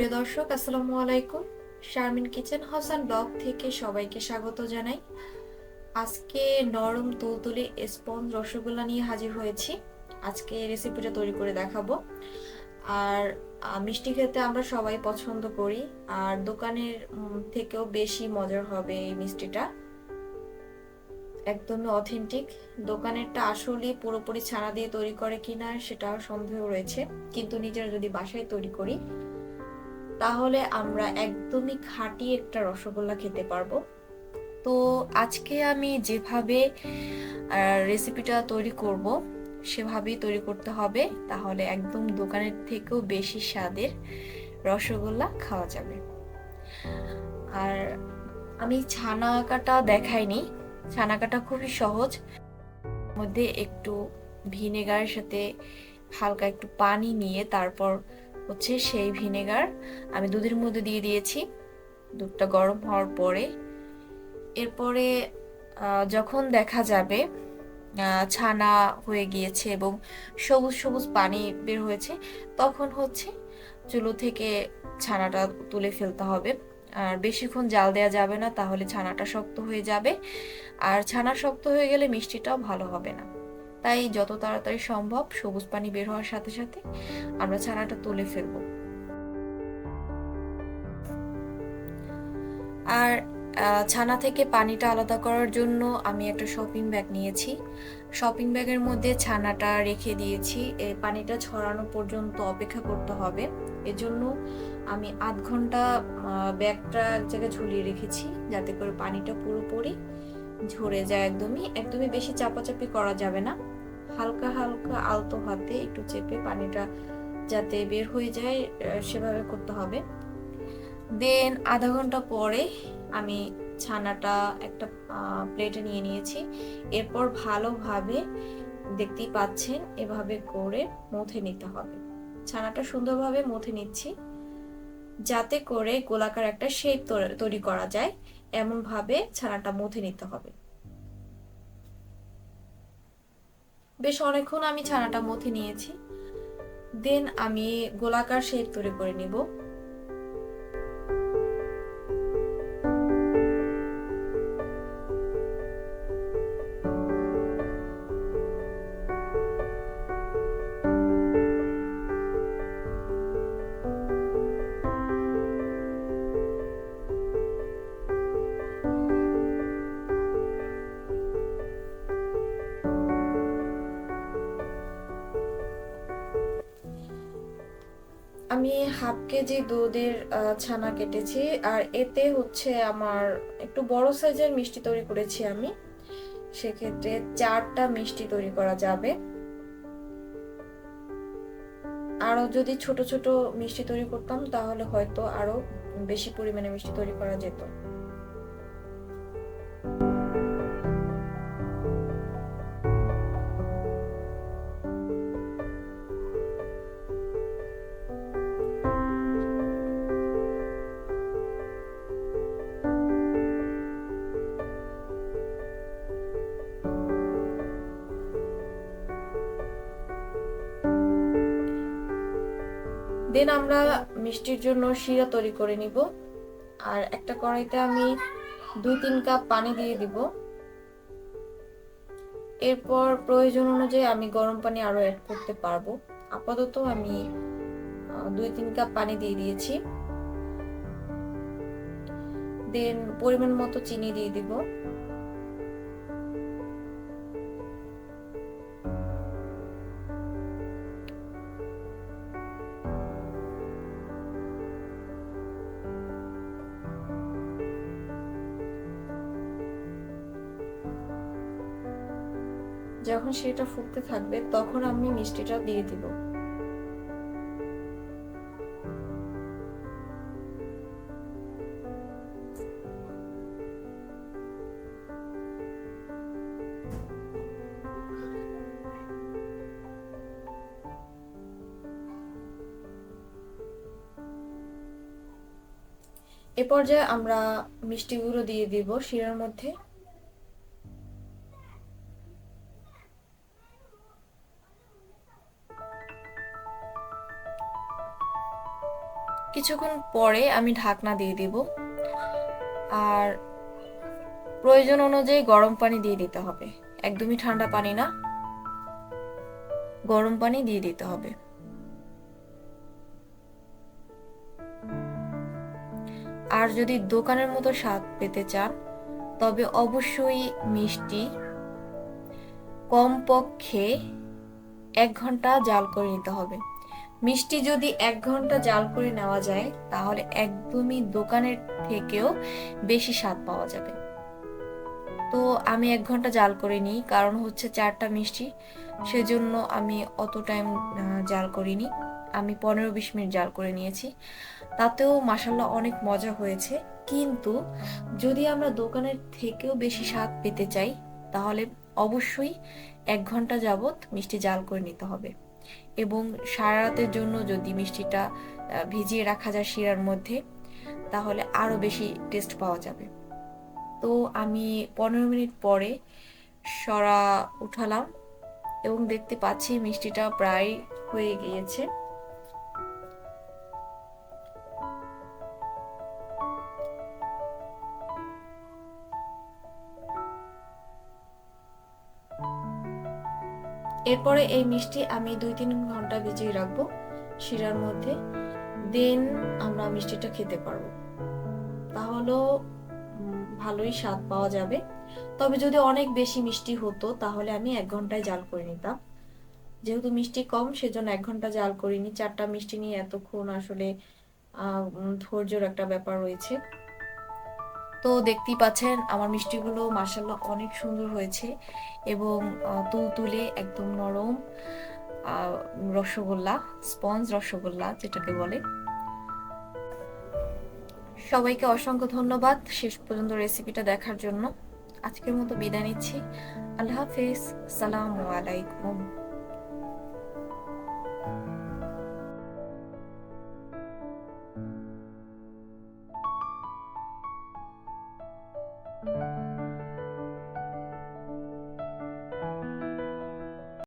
প্রিয় দর্শক, আসসালামু আলাইকুম। Sharmin kitchen house and blog থেকে সবাইকে স্বাগত জানাই। আজকে নরম তুলতুলে স্পঞ্জ রসগোল্লা নিয়ে হাজির হয়েছি। আজকে রেসিপিটা তৈরি করে দেখাবো। আর মিষ্টি খেতে আমরা সবাই পছন্দ করি, আর দোকানের থেকেও বেশি মজার হবে এই মিষ্টিটা। একদমই অথেন্টিক। দোকানেরটা আসলে পুরোপুরি ছানা দিয়ে তৈরি করে কিনা সেটা সন্দেহ রয়েছে, কিন্তু নিজেরা যদি বাসায় তৈরি করি তাহলে আমরা একদমই খাঁটি একটা রসগোল্লা খেতে পারবো। তো আজকে আমি যেভাবে রেসিপিটা তৈরি করব সেভাবেই তৈরি করতে হবে, তাহলে একদম দোকানের থেকেও বেশি স্বাদের রসগোল্লা খাওয়া যাবে। আর আমি ছানা কাটা দেখাইনি। ছানা কাটা খুবই সহজ। মধ্যে একটু ভিনেগারের সাথে হালকা একটু পানি নিয়ে তারপর সেই ভিনেগার আমি দুধের মধ্যে দিয়ে দিয়েছি। দুধটা গরম হওয়ার পরে এরপরে যখন দেখা যাবে ছানা হয়ে গিয়েছে এবং সবুজ সবুজ পানি বের হয়েছে, তখন চুলো থেকে ছানাটা তুলে ফেলতে হবে। আর বেশিক্ষণ জাল দেওয়া যাবে না, তাহলে ছানাটা শক্ত হয়ে যাবে। আর ছানা শক্ত হয়ে গেলে মিষ্টিটাও ভালো হবে না। তাই যত তাড়াতাড়ি সম্ভব সবুজ পানি বের হওয়ার সাথে সাথে আমরা ছানাটা তুলে ফেলবো। আর ছানা থেকে পানিটা আলাদা করার জন্য আমি একটা শপিং ব্যাগ নিয়েছি। শপিং ব্যাগের মধ্যে ছানাটা রেখে দিয়েছি। এই পানিটা ছড়ানো পর্যন্ত অপেক্ষা করতে হবে। এজন্য আমি আধ ঘন্টা ব্যাগটা এক জায়গায় ঝুলিয়ে রেখেছি, যাতে করে পানিটা পুরোপুরি ঝরে যায়। একদমই একদমই বেশি চাপাচাপি করা যাবে না, হালকা হালকা আলতো হাতে একটু চেপে পানিটা যাতে বের হয়ে যায় সেভাবে করতে হবে। দেন আধা ঘন্টা পরে আমি ছানাটা একটা প্লেটে নিয়ে নিয়েছি। এরপর ভালোভাবে, দেখতেই পাচ্ছেন, এভাবে করে মথে নিতে হবে। ছানাটা সুন্দরভাবে মথে নিচ্ছি, যাতে করে গোলাকার একটা শেপ তৈরি করা যায়। এমন ভাবে ছানাটা মথে নিতে হবে। বেশ অনেকক্ষণ আমি ছানাটা মথে নিয়েছি। দেন আমি গোলাকার শেপ তৈরি করে নিব। আমি হাফ কেজি দুধের ছানা কেটেছি, আর এতে আমার একটু বড় সাইজের মিষ্টি তৈরি করেছি আমি। সেক্ষেত্রে 4টা মিষ্টি তৈরি করা যাবে। আরো যদি ছোট ছোট মিষ্টি তৈরি করতাম তাহলে হয়তো আরো বেশি পরিমাণে মিষ্টি তৈরি করা যেত। দেন আমরা মিষ্টির জন্য শিরা তৈরি করে নিব। আর একটা কড়াইতে আমি 2-3 কাপ পানি দিয়ে দিব। এরপর প্রয়োজন অনুযায়ী আমি গরম পানি আরো অ্যাড করতে পারবো। আপাতত আমি 2-3 কাপ পানি দিয়ে দিয়েছি। দেন পরিমাণ মতো চিনি দিয়ে দিব। যখন সেটা ফুটতে থাকবে তখন আমি মিষ্টিটা দিয়ে দিব। এ পর্যায়ে আমরা মিষ্টি গুঁড়ো দিয়ে দিব শিরার মধ্যে। কিছুক্ষণ পরে আমি ঢাকনা দিয়ে দিব, আর প্রয়োজন অনুযায়ী গরম পানি দিয়ে দিতে হবে। একদমই ঠান্ডা পানি না, গরম পানি দিয়ে দিতে হবে। আর যদি দোকানের মতো স্বাদ পেতে চান তবে অবশ্যই মিষ্টি কমপক্ষে 1 ঘন্টা জাল করে নিতে হবে। মিষ্টি যদি 1 ঘন্টা জাল করে নেওয়া যায় তাহলে একদমই দোকানের থেকেও বেশি স্বাদ পাওয়া যাবে। তো আমি 1 ঘন্টা জাল করে নিই, কারণ হচ্ছে 4টা মিষ্টি, সেজন্য আমি অত টাইম জাল করিনি। আমি 15-20 মিনিট জাল করে নিয়েছি, তাতেও মাশাআল্লাহ অনেক মজা হয়েছে। কিন্তু যদি আমরা দোকানের থেকেও বেশি স্বাদ পেতে চাই তাহলে অবশ্যই 1 ঘন্টা যাবত মিষ্টি জাল করে নিতে হবে। এবং সারা রাতের জন্য যদি মিষ্টিটা ভিজিয়ে রাখা যায় শিরার মধ্যে তাহলে আরো বেশি টেস্ট পাওয়া যাবে। তো আমি 15 মিনিট পরে সরা উঠালাম এবং দেখতে পাচ্ছি মিষ্টিটা প্রায় হয়ে গিয়েছে। এরপরে এই মিষ্টি আমি 2-3 ঘন্টা ভিজিয়ে রাখবো শিরার মধ্যে, দেন আমরা মিষ্টিটা খেতে পারবো। তাহলেও ভালোই স্বাদ পাওয়া যাবে। তবে যদি অনেক বেশি মিষ্টি হতো তাহলে আমি 1 ঘন্টায় জাল করে নিতাম। যেহেতু মিষ্টি কম সেজন্য 1 ঘন্টা জাল করিনি। 4টা মিষ্টি নিয়ে এতক্ষণ আসলে ধৈর্যের একটা ব্যাপার রয়েছে। তো দেখতেই পাচ্ছেন আমার মিষ্টিগুলো মাশাআল্লাহ অনেক সুন্দর হয়েছে এবং তুলতুলে একদম নরম রসগোল্লা, স্পঞ্জ রসগোল্লা যেটাকে বলে। সবাইকে অসংখ্য ধন্যবাদ শেষ পর্যন্ত রেসিপিটা দেখার জন্য। আজকের মতো বিদায় নিচ্ছি। আল্লাহ হাফেজ, আসসালামু আলাইকুম।